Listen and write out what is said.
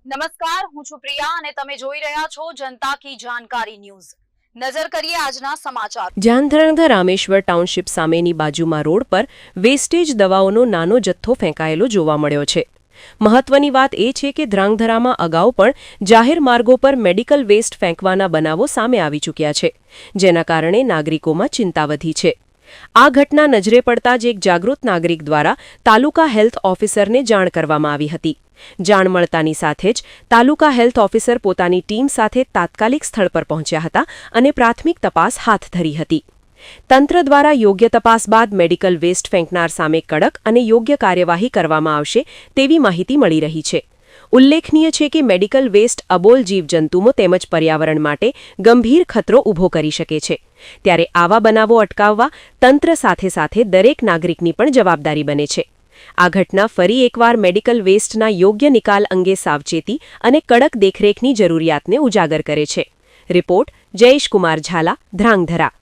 નમસ્કાર, હું છું પ્રિયા અને તમે જોઈ રહ્યા છો જનતા કી જાણકારી ન્યૂઝ। નજર કરીએ આજના સમાચાર। ધ્રાંગધ્રા રામેશ્વર ટાઉનશીપ સામેની બાજુમાં રોડ પર વેસ્ટેજ દવાઓનો નાનો જથ્થો ફેંકાયેલો જોવા મળ્યો છે। મહત્વની વાત એ છે કે ધ્રાંગધ્રામાં અગાઉ પણ જાહેર માર્ગો પર મેડિકલ વેસ્ટ ફેંકવાના બનાવો સામે આવી ચૂક્યા છે, જેના કારણે નાગરિકોમાં ચિંતા વધી છે। આ ઘટના નજરે પડતા જ એક જાગૃત નાગરિક દ્વારા તાલુકા હેલ્થ ઓફિસરને જાણ કરવામાં આવી હતી। જાણ મળતાની સાથે જ તાલુકા હેલ્થ ઓફિસર પોતાની ટીમ સાથે તાત્કાલિક સ્થળ પર પહોંચ્યા હતા અને પ્રાથમિક તપાસ હાથ ધરી હતી। તંત્ર દ્વારા યોગ્ય તપાસ બાદ મેડિકલ વેસ્ટ ફેંકનાર સામે કડક અને યોગ્ય કાર્યવાહી કરવામાં આવશે તેવી માહિતી મળી રહી છે। ઉલ્લેખનીય છે કે મેડિકલ વેસ્ટ અબોલ જીવજંતુઓ તેમજ પર્યાવરણ માટે ગંભીર ખતરો ઊભો કરી શકે છે, ત્યારે આવા બનાવો અટકાવવા તંત્ર સાથે સાથે દરેક નાગરિકની પણ જવાબદારી બને છે। આ ઘટના ફરી એકવાર મેડિકલ વેસ્ટના યોગ્ય નિકાલ અંગે સાવચેતી અને કડક દેખરેખની જરૂરિયાતને ઉજાગર કરે છે। રિપોર્ટ જયેશ કુમાર ઝાલા, ધ્રાંગધ્રા।